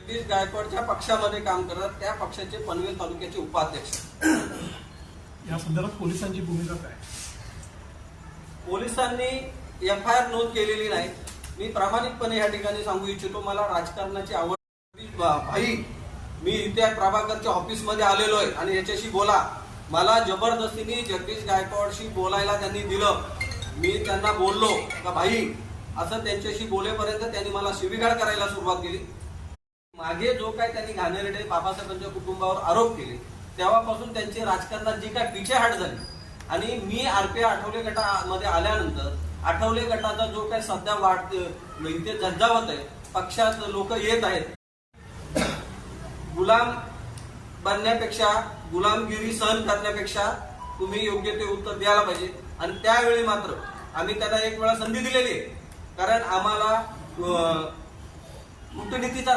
जगदीश गायकवाडच्या पक्षामध्ये काम करतात, त्या पक्षाचे पनवेल तालुक्याचे उपाध्यक्ष. या संदर्भात पोलिसांची भूमिका काय? पोलिसांनी FIR नोंद केलेली नाही. मी प्रामाणिकपणे या ठिकाणी सांगू इच्छितो, मला राजकारणाची आवड. भाई, मी इथे प्रभाकरच्या ऑफिसमध्ये आलेलो आहे आणि याच्याशी बोला. मला जबरदस्तीने जगदीश गायकवाडशी बोलायला त्यांनी दिलं. मी त्यांना बोललो का भाई असं, त्यांच्याशी बोलेपर्यंत त्यांनी मला शिवीगाळ करायला सुरुवात केली. मागे जो काय त्यांनी घाणेरडे बाबासाहेबांच्या कुटुंबावर आरोप केले, तेव्हापासून त्यांची राजकारणात जी काय पिछेहाट झाली आणि मी RPI आठवले गटामध्ये आल्यानंतर आठवले गटाचा जो काय सध्या वाढ इथे झंझावत आहे, पक्षात लोक येत आहेत, गुलाम बनण्यापेक्षा, गुलामगिरी सहन करण्यापेक्षा तुम्ही योग्य ते उत्तर द्यायला पाहिजे. आणि त्यावेळी मात्र आम्ही त्यांना एक वेळा संधी दिलेली आहे, कारण आम्हाला कूटनीतीचा